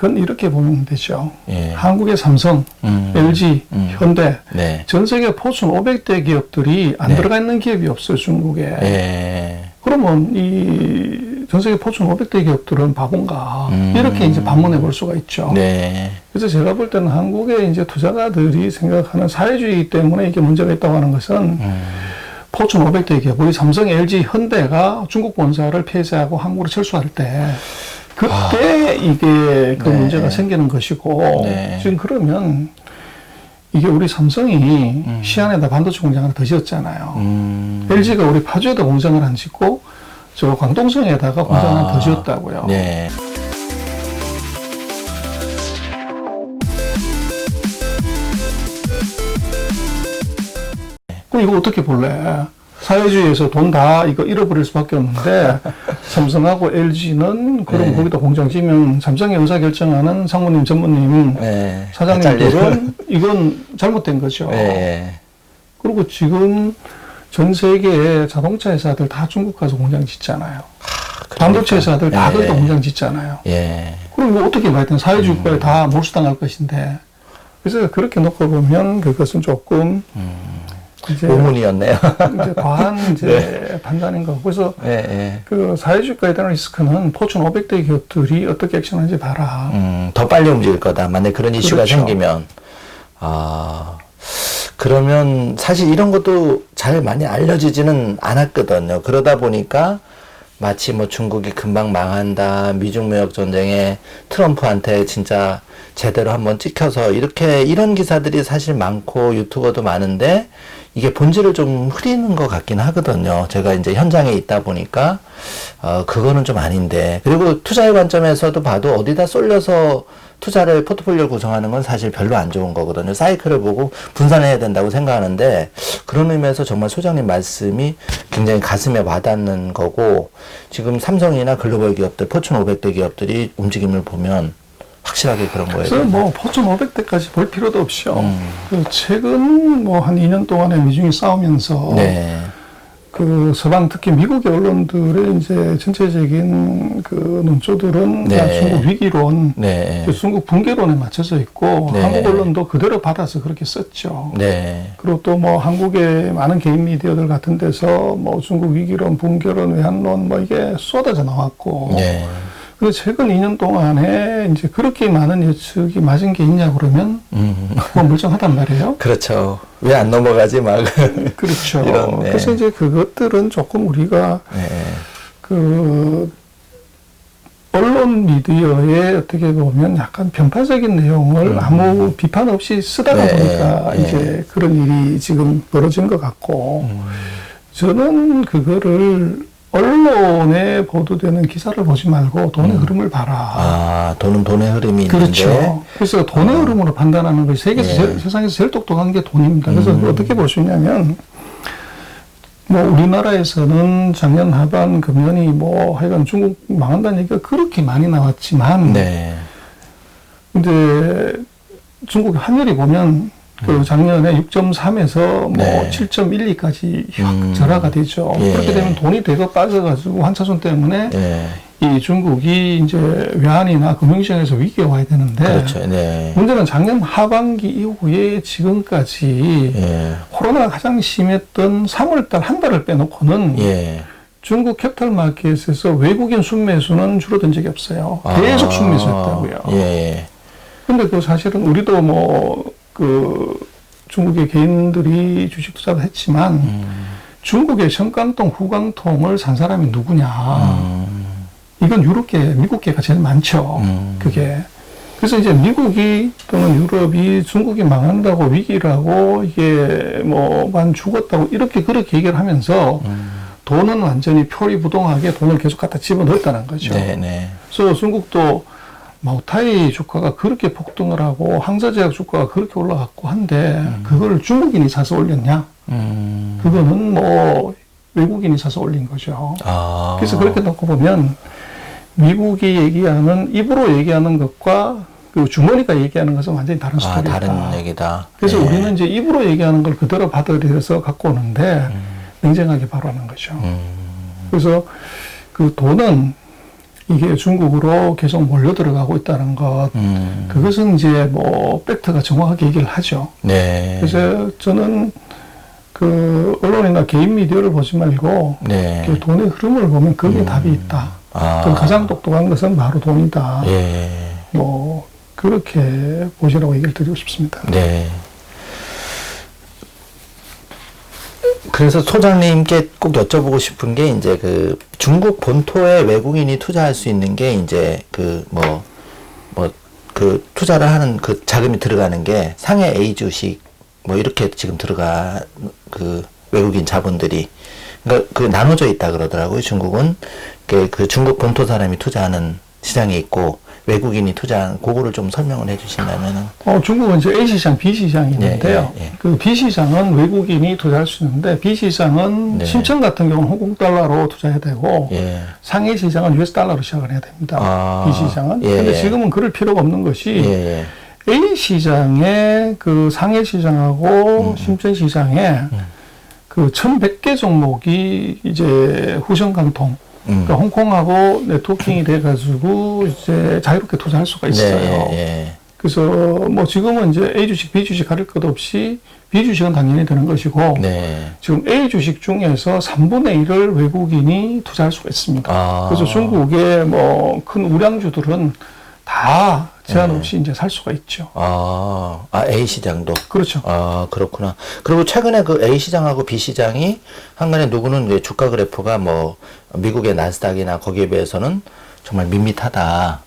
그건 이렇게 보면 되죠. 예. 한국의 삼성, LG, 현대, 네. 전 세계 포춘 500대 기업들이 안 네. 들어가 있는 기업이 없어요, 중국에. 예. 그러면 이 전 세계 포춘 500대 기업들은 바본가 이렇게 이제 반문해 볼 수가 있죠. 네. 그래서 제가 볼 때는 한국의 이제 투자가들이 생각하는 사회주의 때문에 이게 문제가 있다고 하는 것은 포춘 500대 기업, 우리 삼성, LG, 현대가 중국 본사를 폐쇄하고 한국으로 철수할 때 그때 이게 그 네. 문제가 생기는 것이고 네. 지금 그러면 이게 우리 삼성이 시안에다 반도체 공장을 하나 더 지었잖아요. LG가 우리 파주에다 공장을 안 짓고 저 광동성에다가 공장을 하나 더 지었다고요. 네. 그럼 이거 어떻게 볼래? 사회주의에서 돈 다 이거 잃어버릴 수밖에 없는데 삼성하고 LG는 그럼 네. 거기다 공장 지면 삼성의 의사결정하는 상무님, 전무님, 네. 사장님들은 이건 잘못된 거죠. 네. 그리고 지금 전 세계의 자동차 회사들 다 중국 가서 공장 짓잖아요. 반도체 회사들 다 예. 거기다 공장 짓잖아요. 예. 그럼 이거 어떻게 봐야 되나? 사회주의 국가에 다 몰수당할 것인데. 그래서 그렇게 놓고 보면 그것은 조금 이제 의문이었네요. 이제 과한 이제 판단인 거고. 그래서 예, 예. 그 사회주의 국가에 대한 리스크는 포춘 500대 기업들이 어떻게 액션하는지 봐라. 더 빨리 움직일 거다. 만약 그런 이슈가 그렇죠. 생기면. 그러면 사실 이런 것도 잘 많이 알려지지는 않았거든요. 그러다 보니까 마치 뭐 중국이 금방 망한다, 미중 무역 전쟁에 트럼프한테 진짜 제대로 한번 찍혀서 이런 기사들이 사실 많고 유튜버도 많은데 이게 본질을 좀 흐리는 것 같긴 하거든요. 제가 이제 현장에 있다 보니까 그거는 좀 아닌데. 그리고 투자의 관점에서도 봐도 어디다 쏠려서 투자를 포트폴리오를 구성하는 건 사실 별로 안 좋은 거거든요. 사이클을 보고 분산해야 된다고 생각하는데 그런 의미에서 정말 소장님 말씀이 굉장히 가슴에 와닿는 거고 지금 삼성이나 글로벌 기업들, 포춘 500대 기업들이 움직임을 보면 확실하게 그런 거예요. 그래서 뭐 포춘 500대까지 볼 필요도 없이요. 그 최근 뭐 한 2년 동안에 미중이 싸우면서 네. 그 서방 특히 미국의 언론들의 이제 전체적인 그 논조들은 네. 다 중국 위기론, 네. 그 중국 붕괴론에 맞춰져 있고 네. 한국 언론도 그대로 받아서 그렇게 썼죠. 네. 그리고 또 뭐 한국의 많은 개인 미디어들 같은 데서 뭐 중국 위기론, 붕괴론, 외환론 뭐 이게 쏟아져 나왔고. 네. 근데 최근 2년 동안에 이제 그렇게 많은 예측이 맞은 게 있냐 그러면 뭐 멀쩡하단 말이에요. 그렇죠. 왜 안 넘어가지 막. 그렇죠. 이런, 네. 그래서 이제 그것들은 조금 우리가 네. 그 언론 미디어에 어떻게 보면 약간 편파적인 내용을 아무 비판 없이 쓰다가 네. 보니까 네. 이제 그런 일이 지금 벌어진 것 같고 저는 그거를 언론에 보도되는 기사를 보지 말고 돈의 흐름을 봐라. 돈은 돈의 흐름이 그렇죠. 있는데. 그래서 돈의 흐름으로 판단하는 것이 세상에서 제일 똑똑한 게 돈입니다. 그래서 어떻게 볼 수 있냐면, 뭐, 우리나라에서는 작년 하반 금년이 뭐, 하여간 중국 망한다는 얘기가 그렇게 많이 나왔지만, 네. 근데 중국 환율이 보면, 그 작년에 6.3에서 뭐 네. 7.12까지 확 절하가 되죠. 예. 그렇게 되면 돈이 대거 빠져가지고 환차손 때문에 네. 이 중국이 이제 외환이나 금융시장에서 위기가 와야 되는데 그렇죠. 네. 문제는 작년 하반기 이후에 지금까지 예. 코로나가 가장 심했던 3월달 한 달을 빼놓고는 예. 중국 캐피탈 마켓에서 외국인 순매수는 줄어든 적이 없어요. 계속 순매수했다고요. 예. 근데 그 사실은 우리도 뭐 그 중국의 개인들이 주식 투자를 했지만 중국의 청강통, 후강통을 산 사람이 누구냐? 이건 유럽계, 미국계가 제일 많죠. 그게. 그래서 이제 미국이 또는 유럽이 중국이 망한다고 위기라고 이게 뭐만 죽었다고 이렇게 그렇게 얘기를 하면서 돈은 완전히 표리부동하게 돈을 계속 갖다 집어넣었다는 거죠. 네네. 그래서 중국도 마우타이 주가가 그렇게 폭등을 하고 항저제약 주가가 그렇게 올라갔고 한데 그걸 중국인이 사서 올렸냐? 그거는 뭐 외국인이 사서 올린 거죠. 그래서 그렇게 놓고 보면 미국이 얘기하는 입으로 얘기하는 것과 그 주머니가 얘기하는 것은 완전히 다른 스토리다. 다른 얘기다. 그래서 네. 우리는 이제 입으로 얘기하는 걸 그대로 받아들여서 갖고 오는데 냉정하게 바라는 거죠. 그래서 그 돈은 이게 중국으로 계속 몰려 들어가고 있다는 것, 그것은 이제 뭐 팩트가 정확하게 얘기를 하죠. 네. 그래서 저는 그 언론이나 개인 미디어를 보지 말고 네. 그 돈의 흐름을 보면 거기에 답이 있다. 또 가장 똑똑한 것은 바로 돈이다. 예. 뭐 그렇게 보시라고 얘기를 드리고 싶습니다. 네. 그래서 소장님께 꼭 여쭤보고 싶은 게 이제 그 중국 본토에 외국인이 투자할 수 있는 게 이제 그 그 투자를 하는 그 자금이 들어가는 게 상해 A 주식 뭐 이렇게 지금 들어가 그 외국인 자본들이 그러니까 그 나눠져 있다 그러더라고요. 중국은 그 중국 본토 사람이 투자하는 시장이 있고 외국인이 투자한 그거를 좀 설명을 해주신다면은. 중국은 이제 A 시장, B 시장이 있는데요. 예. 그 B 시장은 외국인이 투자할 수 있는데 B 시장은 네. 심청 같은 경우는 홍콩 달러로 투자해야 되고 예. 상해 시장은 US 달러로 시작을 해야 됩니다. B 시장은. 예. 근데 지금은 그럴 필요가 없는 것이 예. A 시장에 그 상해 시장하고 심천 시장에 그 1,100개 종목이 이제 후성강통 그러니까 홍콩하고 네트워킹이 돼가지고 이제 자유롭게 투자할 수가 있어요. 네. 그래서 뭐 지금은 이제 A 주식, B 주식 가릴 것 없이 B 주식은 당연히 되는 것이고 네. 지금 A 주식 중에서 3분의 1을 외국인이 투자할 수가 있습니다. 그래서 중국의 뭐 큰 우량주들은 다 제한 없이 이제 살 수가 있죠. A 시장도. 그렇죠. 그렇구나. 그리고 최근에 그 A 시장하고 B 시장이 한간에 누구는 이제 주가 그래프가 뭐 미국의 나스닥이나 거기에 비해서는 정말 밋밋하다.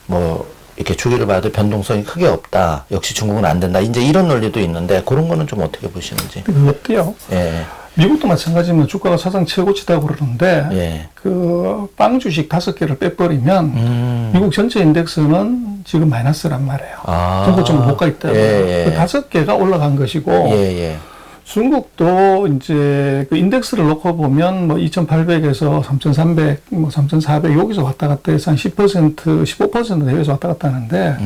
뭐 이렇게 주기를 봐도 변동성이 크게 없다. 역시 중국은 안 된다. 이제 이런 논리도 있는데 그런 거는 좀 어떻게 보시는지. 그것도요. 예. 미국도 마찬가지면 주가가 사상 최고치다고 그러는데 예. 그 빵 주식 5개를 빼버리면 미국 전체 인덱스는 지금 마이너스란 말이에요. 전고점을 못 가 있다고요. 예. 그 5개가 올라간 것이고 예. 중국도 이제 그 인덱스를 놓고 보면 뭐 2,800에서 3,300, 뭐 3,400 여기서 왔다 갔다 해서 한 10%, 15% 내외에서 왔다 갔다 하는데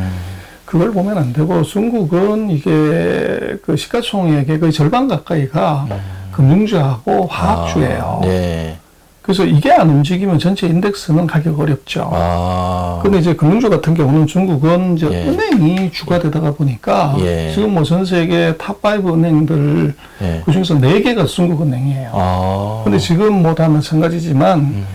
그걸 보면 안 되고 중국은 이게 그 시가총액의 거의 절반 가까이가 금융주하고 화학주예요. 네. 그래서 이게 안 움직이면 전체 인덱스는 가기 어렵죠. 근데 이제 금융주 같은 경우는 중국은 이제 은행이 주가 되다가 보니까 지금 뭐 전 세계 탑5 은행들 그 중에서 4개가 중국은행이에요. 근데 지금 뭐 다 마찬가지지만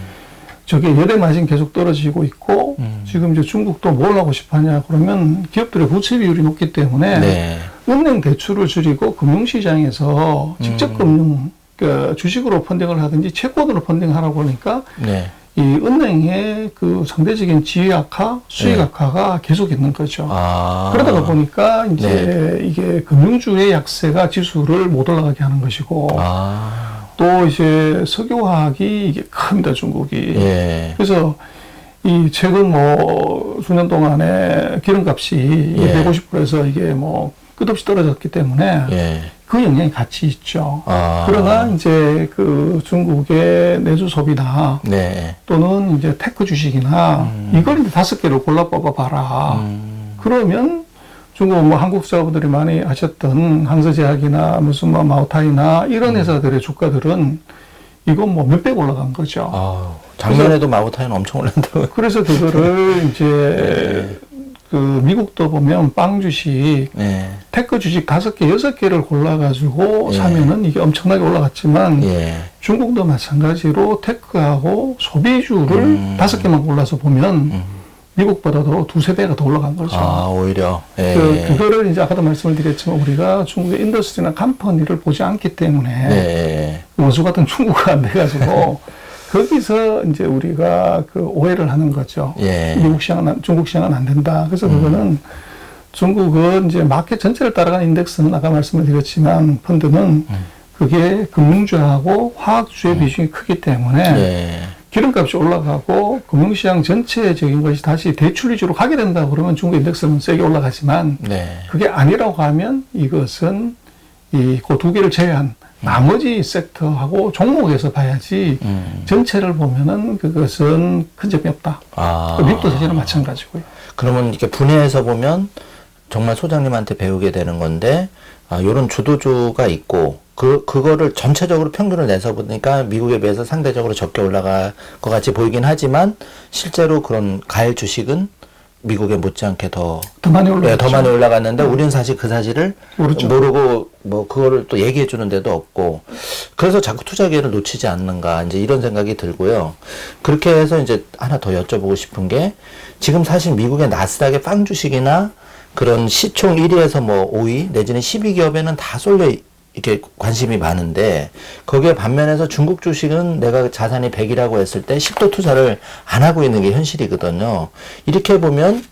저게 예대 마진 계속 떨어지고 있고 지금 이제 중국도 뭘 하고 싶어 하냐 그러면 기업들의 부채 비율이 높기 때문에 은행 대출을 줄이고 금융시장에서 직접 금융 그 주식으로 펀딩을 하든지 채권으로 펀딩하라고 하니까 이 은행의 그 상대적인 지위 악화, 수익 악화가 계속 있는 거죠. 그러다가 보니까 이제 이게 금융주의 약세가 지수를 못 올라가게 하는 것이고 또 이제 석유화학이 이게 큽니다, 중국이. 그래서 이 최근 뭐 수년 동안에 기름값이 150%에서 이게 뭐 끝없이 떨어졌기 때문에 그 영향이 같이 있죠. 그러나 이제 그 중국의 내수 소비나 또는 이제 테크 주식이나 이걸 이제 5개를 골라 뽑아 봐라. 그러면 중국 뭐 한국 사업들이 많이 하셨던 항서제약이나 무슨 뭐 마오타이나 이런 회사들의 주가들은 이건 뭐 몇백 올라간 거죠. 작년에도 마오타이는 엄청 올랐다고요. 그래서 그거를 이제 그 미국도 보면 빵 주식, 테크 주식 5개, 6개를 골라가지고 사면은 이게 엄청나게 올라갔지만 중국도 마찬가지로 테크하고 소비주를 5개만 골라서 보면 미국보다도 2-3배가 더 올라간 거죠. 오히려. 그거를 이제 아까도 말씀을 드렸지만 우리가 중국의 인더스트리나 컴퍼니를 보지 않기 때문에 원수 같은 중국어가 안 돼가지고 거기서 이제 우리가 그 오해를 하는 거죠. 미국 시장은, 중국 시장은 안 된다. 그래서 그거는 중국은 이제 마켓 전체를 따라가는 인덱스는 아까 말씀을 드렸지만 펀드는 그게 금융주하고 화학주의 비중이 크기 때문에 기름값이 올라가고 금융시장 전체적인 것이 다시 대출 위주로 가게 된다 그러면 중국 인덱스는 세게 올라가지만 그게 아니라고 하면 이것은 이 그 2개를 제외한 나머지 섹터하고 종목에서 봐야지 전체를 보면은 그것은 큰 점이 없다. 미국도 사실은 마찬가지고요. 그러면 이렇게 분해해서 보면 정말 소장님한테 배우게 되는 건데 이런 주도주가 있고 그거를 전체적으로 평균을 내서 보니까 미국에 비해서 상대적으로 적게 올라갈 것 같이 보이긴 하지만 실제로 그런 가일 주식은 미국에 못지않게 더 많이 올라갔죠. 네, 더 많이 올라갔는데 우리는 사실 그 사실을 모르죠. 모르고 뭐 그거를 또 얘기해 주는 데도 없고 그래서 자꾸 투자 기회를 놓치지 않는가 이제 이런 생각이 들고요. 그렇게 해서 이제 하나 더 여쭤보고 싶은 게 지금 사실 미국의 나스닥의 빵 주식이나 그런 시총 1위에서 뭐 5위 내지는 12기업에는 다 쏠려 이렇게 관심이 많은데 거기에 반면에서 중국 주식은 내가 자산이 100이라고 했을 때 10도 투자를 안 하고 있는 게 현실이거든요. 이렇게 보면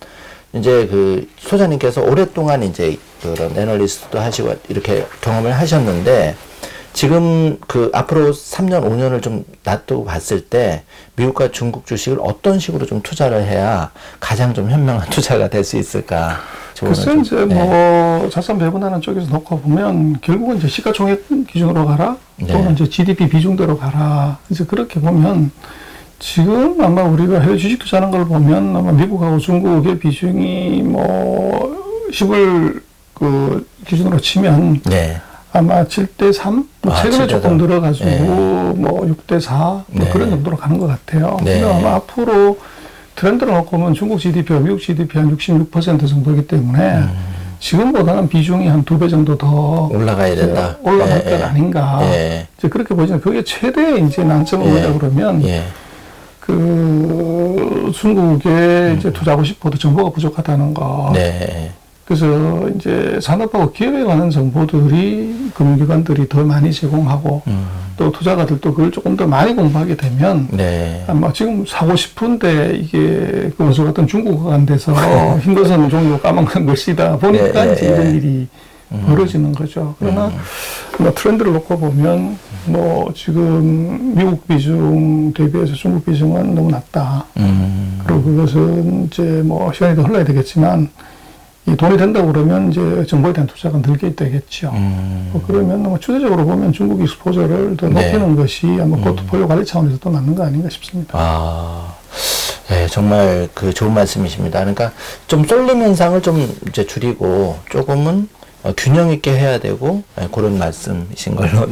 이제 그 소장님께서 오랫동안 이제 그런 애널리스트도 하시고 이렇게 경험을 하셨는데 지금 그 앞으로 3년, 5년을 좀 놔두고 봤을 때 미국과 중국 주식을 어떤 식으로 좀 투자를 해야 가장 좀 현명한 투자가 될 수 있을까? 글쎄 이제 뭐 자산 배분하는 쪽에서 놓고 보면 결국은 이제 시가총액 기준으로 가라 또는 이제 GDP 비중대로 가라 이제 그렇게 보면 지금 아마 우리가 해외 주식 투자하는 걸 보면 아마 미국하고 중국의 비중이 뭐 10을 그 기준으로 치면 아마 7대3 뭐 최근에 7대3. 조금 늘어가지고 뭐 6대4 뭐 그런 정도로 가는 것 같아요. 근데 아마 앞으로 트렌드를 놓고 보면 중국 GDP와 미국 GDP 한 66% 정도이기 때문에 지금보다는 비중이 한 2배 정도 더 올라가야 된다. 올라갈 것 아닌가. 이제 그렇게 보이지만 그게 최대 이제 난점을 보자 그러면 그 중국에 이제 투자하고 싶어도 정보가 부족하다는 거. 그래서 이제 산업하고 기업에 관한 정보들이 금융기관들이 더 많이 제공하고 또 투자가들도 그걸 조금 더 많이 공부하게 되면 아마 지금 사고 싶은데 이게 그 원수 같은 중국어가 안 돼서 흰것은 종류 까만 것이다 보니까 이제 이런 일이 벌어지는 거죠. 그러나 뭐 트렌드를 놓고 보면 뭐 지금 미국 비중 대비해서 중국 비중은 너무 낮다. 그리고 그것은 이제 뭐 시간이 더 흘러야 되겠지만 이 돈이 된다고 그러면 이제 정보에 대한 투자가 늘게 되겠죠. 뭐 그러면 뭐 추세적으로 보면 중국 익스포저를 더 높이는 것이 아마 포트폴리오 관리 차원에서 또 맞는 거 아닌가 싶습니다. 네, 정말 그 좋은 말씀이십니다. 그러니까 좀 쏠림 현상을 좀 이제 줄이고 조금은 균형 있게 해야 되고 그런 말씀이신 걸로.